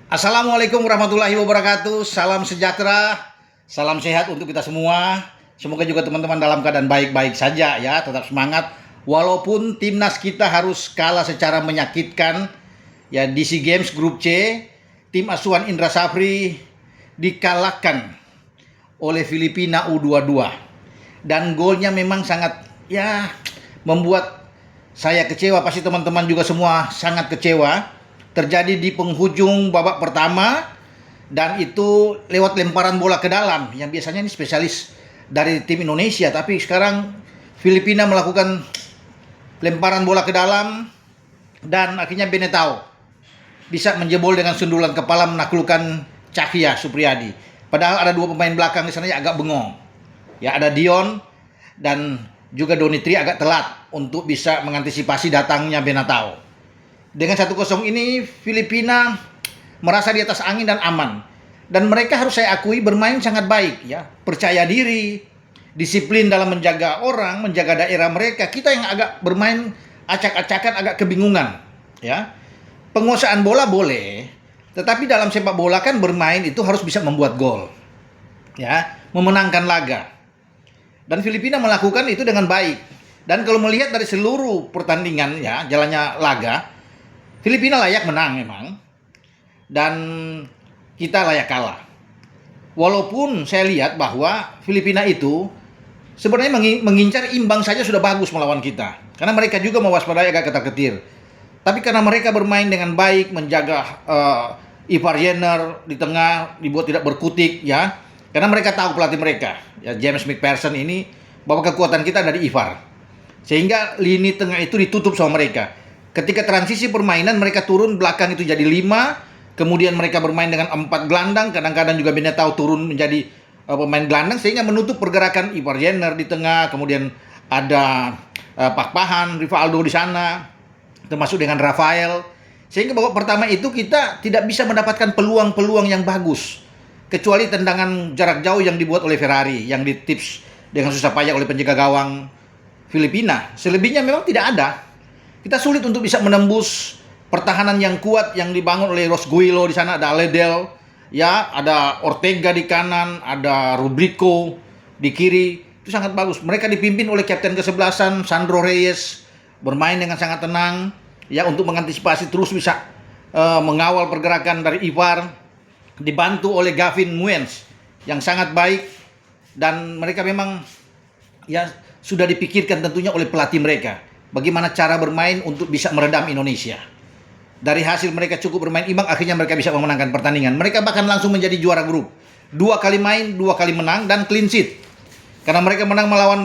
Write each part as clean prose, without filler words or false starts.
Assalamualaikum warahmatullahi wabarakatuh. Salam sejahtera, salam sehat untuk kita semua. Semoga juga teman-teman dalam keadaan baik-baik saja ya, tetap semangat. Walaupun timnas kita harus kalah secara menyakitkan ya di SEA Games Grup C, tim asuhan Indra Safri dikalahkan oleh Filipina U22. Dan golnya memang sangat ya membuat saya kecewa, pasti teman-teman juga semua sangat kecewa. Terjadi di penghujung babak pertama dan itu lewat lemparan bola ke dalam yang biasanya ini spesialis dari tim Indonesia, tapi sekarang Filipina melakukan lemparan bola ke dalam dan akhirnya Benetao bisa menjebol dengan sundulan kepala menaklukkan Cahya Supriyadi. Padahal ada dua pemain belakang di sana yang agak bengong. Ya, ada Dion dan juga Donitri agak telat untuk bisa mengantisipasi datangnya Benetao. Dengan 1-0 ini Filipina merasa di atas angin dan aman. Dan mereka harus saya akui bermain sangat baik ya. Percaya diri, disiplin dalam menjaga orang, menjaga daerah mereka. Kita yang agak bermain acak-acakan, agak kebingungan ya. Penguasaan bola boleh, tetapi dalam sepak bola kan bermain itu harus bisa membuat gol. Ya, memenangkan laga. Dan Filipina melakukan itu dengan baik. Dan kalau melihat dari seluruh pertandingan ya, jalannya laga, Filipina layak menang memang, dan kita layak kalah. Walaupun saya lihat bahwa Filipina itu sebenarnya mengincar imbang saja sudah bagus melawan kita. Karena mereka juga mewaspadai agak ketar-ketir. Tapi karena mereka bermain dengan baik, menjaga Ivar Jenner di tengah, dibuat tidak berkutik ya. Karena mereka tahu pelatih mereka, ya James McPherson ini, bahwa kekuatan kita dari Ivar. Sehingga lini tengah itu ditutup sama mereka. Ketika transisi permainan mereka turun belakang itu jadi 5, kemudian mereka bermain dengan 4 gelandang, kadang-kadang juga Benetao turun menjadi pemain gelandang sehingga menutup pergerakan Ivar Jenner di tengah, kemudian ada Pak Pahan, Rivaldo di sana, termasuk dengan Rafael. Sehingga babak pertama itu kita tidak bisa mendapatkan peluang-peluang yang bagus, kecuali tendangan jarak jauh yang dibuat oleh Ferrari, yang ditips dengan susah payah oleh penjaga gawang Filipina. Selebihnya memang tidak ada. Kita sulit untuk bisa menembus pertahanan yang kuat yang dibangun oleh Rosguilo di sana, ada Aledel, ya, ada Ortega di kanan, ada Rubrico di kiri. Itu sangat bagus. Mereka dipimpin oleh kapten kesebelasan Sandro Reyes, bermain dengan sangat tenang ya untuk mengantisipasi terus bisa mengawal pergerakan dari Ivar, dibantu oleh Gavin Muens yang sangat baik, dan mereka memang ya sudah dipikirkan tentunya oleh pelatih mereka bagaimana cara bermain untuk bisa meredam Indonesia. Dari hasil mereka cukup bermain imbang, akhirnya mereka bisa memenangkan pertandingan. Mereka bahkan langsung menjadi juara grup. 2 kali main, 2 kali menang, dan clean sheet. Karena mereka menang melawan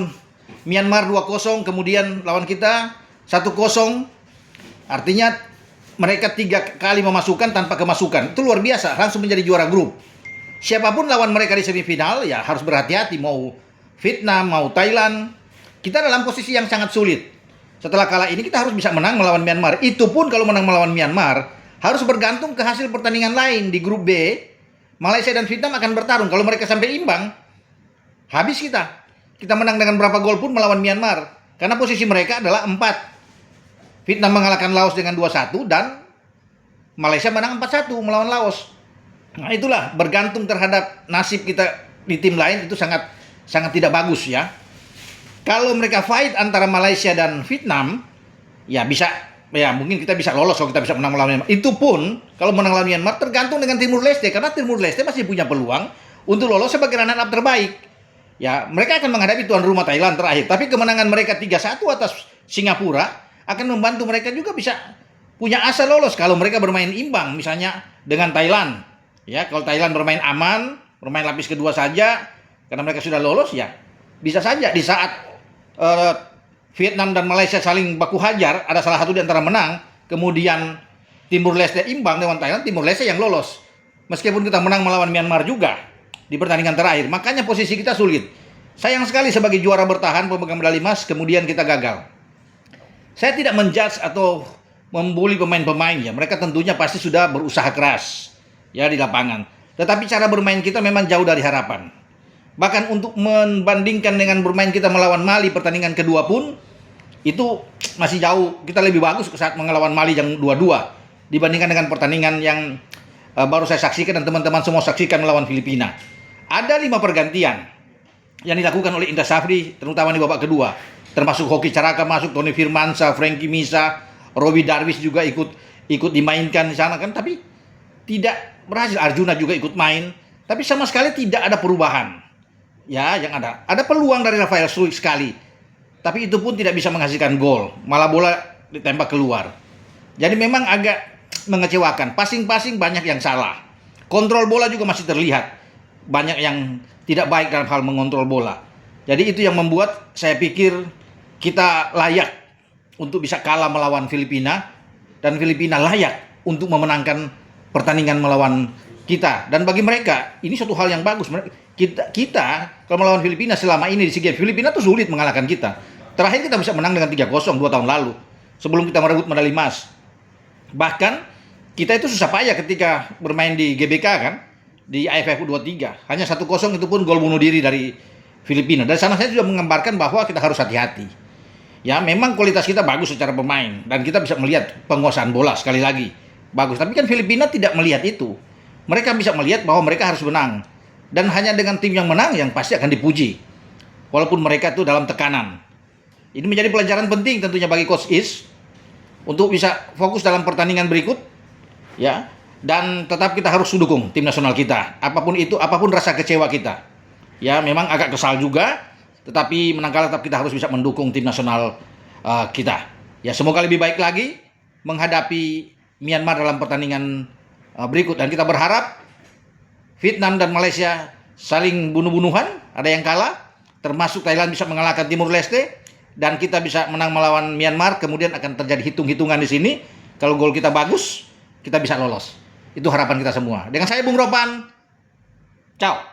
Myanmar 2-0, kemudian lawan kita 1-0. Artinya mereka 3 kali memasukkan tanpa kemasukan. Itu luar biasa, langsung menjadi juara grup. Siapapun lawan mereka di semifinal, ya harus berhati-hati. Mau Vietnam, mau Thailand. Kita dalam posisi yang sangat sulit. Setelah kalah ini kita harus bisa menang melawan Myanmar. Itu pun kalau menang melawan Myanmar harus bergantung ke hasil pertandingan lain di grup B. Malaysia dan Vietnam akan bertarung. Kalau mereka sampai imbang, habis kita. Kita menang dengan berapa gol pun melawan Myanmar. Karena posisi mereka adalah 4. Vietnam mengalahkan Laos dengan 2-1 dan Malaysia menang 4-1 melawan Laos. Nah, itulah bergantung terhadap nasib kita di tim lain itu sangat tidak bagus ya. Kalau mereka fight antara Malaysia dan Vietnam, ya bisa, ya mungkin kita bisa lolos kalau kita bisa menang melawan Myanmar. Itu pun kalau menang melawan Myanmar tergantung dengan Timur Leste, karena Timur Leste masih punya peluang untuk lolos sebagai runner-up terbaik. Ya, mereka akan menghadapi tuan rumah Thailand terakhir, tapi kemenangan mereka 3-1 atas Singapura akan membantu mereka juga bisa punya asa lolos kalau mereka bermain imbang misalnya dengan Thailand. Ya, kalau Thailand bermain aman, bermain lapis kedua saja karena mereka sudah lolos, ya bisa saja di saat Vietnam dan Malaysia saling baku hajar, ada salah satu di antara menang, kemudian Timur Leste imbang dengan Thailand, Timur Leste yang lolos. Meskipun kita menang melawan Myanmar juga di pertandingan terakhir, makanya posisi kita sulit. Sayang sekali sebagai juara bertahan pemegang medali emas, kemudian kita gagal. Saya tidak menjudge atau membuli pemain-pemain ya, mereka tentunya pasti sudah berusaha keras ya di lapangan. Tetapi cara bermain kita memang jauh dari harapan. Bahkan untuk membandingkan dengan bermain kita melawan Mali pertandingan kedua pun itu masih jauh. Kita lebih bagus saat melawan Mali yang 2-2 dibandingkan dengan pertandingan yang baru saya saksikan dan teman-teman semua saksikan melawan Filipina. Ada 5 pergantian yang dilakukan oleh Indra Safri, terutama di babak kedua. Termasuk Hoki Caraka masuk, Tony Firmansyah, Frankie Misa, Robi Darwis juga ikut dimainkan di sana kan, tapi tidak berhasil. Arjuna juga ikut main, tapi sama sekali tidak ada perubahan. Ya, yang ada peluang dari Rafael Struijk sekali, tapi itu pun tidak bisa menghasilkan gol, malah bola ditembak keluar. Jadi memang agak mengecewakan. Passing banyak yang salah. Kontrol bola juga masih terlihat banyak yang tidak baik dalam hal mengontrol bola. Jadi itu yang membuat saya pikir kita layak untuk bisa kalah melawan Filipina, dan Filipina layak untuk memenangkan pertandingan melawan kita. Dan bagi mereka ini suatu hal yang bagus. Kita kalau melawan Filipina selama ini di SEA Games, Filipina tuh sulit mengalahkan kita. Terakhir kita bisa menang dengan 3-0 2 tahun lalu sebelum kita merebut medali emas. Bahkan kita itu susah payah ketika bermain di GBK kan, di AFF U23. Hanya 1-0, itu pun gol bunuh diri dari Filipina. Dari sana saya sudah menggambarkan bahwa kita harus hati-hati. Ya, memang kualitas kita bagus secara pemain dan kita bisa melihat penguasaan bola sekali lagi. Bagus, tapi kan Filipina tidak melihat itu. Mereka bisa melihat bahwa mereka harus menang. Dan hanya dengan tim yang menang yang pasti akan dipuji. Walaupun mereka itu dalam tekanan. Ini menjadi pelajaran penting tentunya bagi Coach Is untuk bisa fokus dalam pertandingan berikut, ya. Dan tetap kita harus dukung tim nasional kita. Apapun itu, apapun rasa kecewa kita. Ya, memang agak kesal juga, tetapi menang kalah tetap kita harus bisa mendukung tim nasional kita. Ya, semoga lebih baik lagi menghadapi Myanmar dalam pertandingan berikut, dan kita berharap Vietnam dan Malaysia saling bunuh-bunuhan, ada yang kalah, termasuk Thailand bisa mengalahkan Timur Leste, dan kita bisa menang melawan Myanmar. Kemudian akan terjadi hitung-hitungan di sini. Kalau gol kita bagus, kita bisa lolos. Itu harapan kita semua. Dengan saya Bung Ropan, ciao.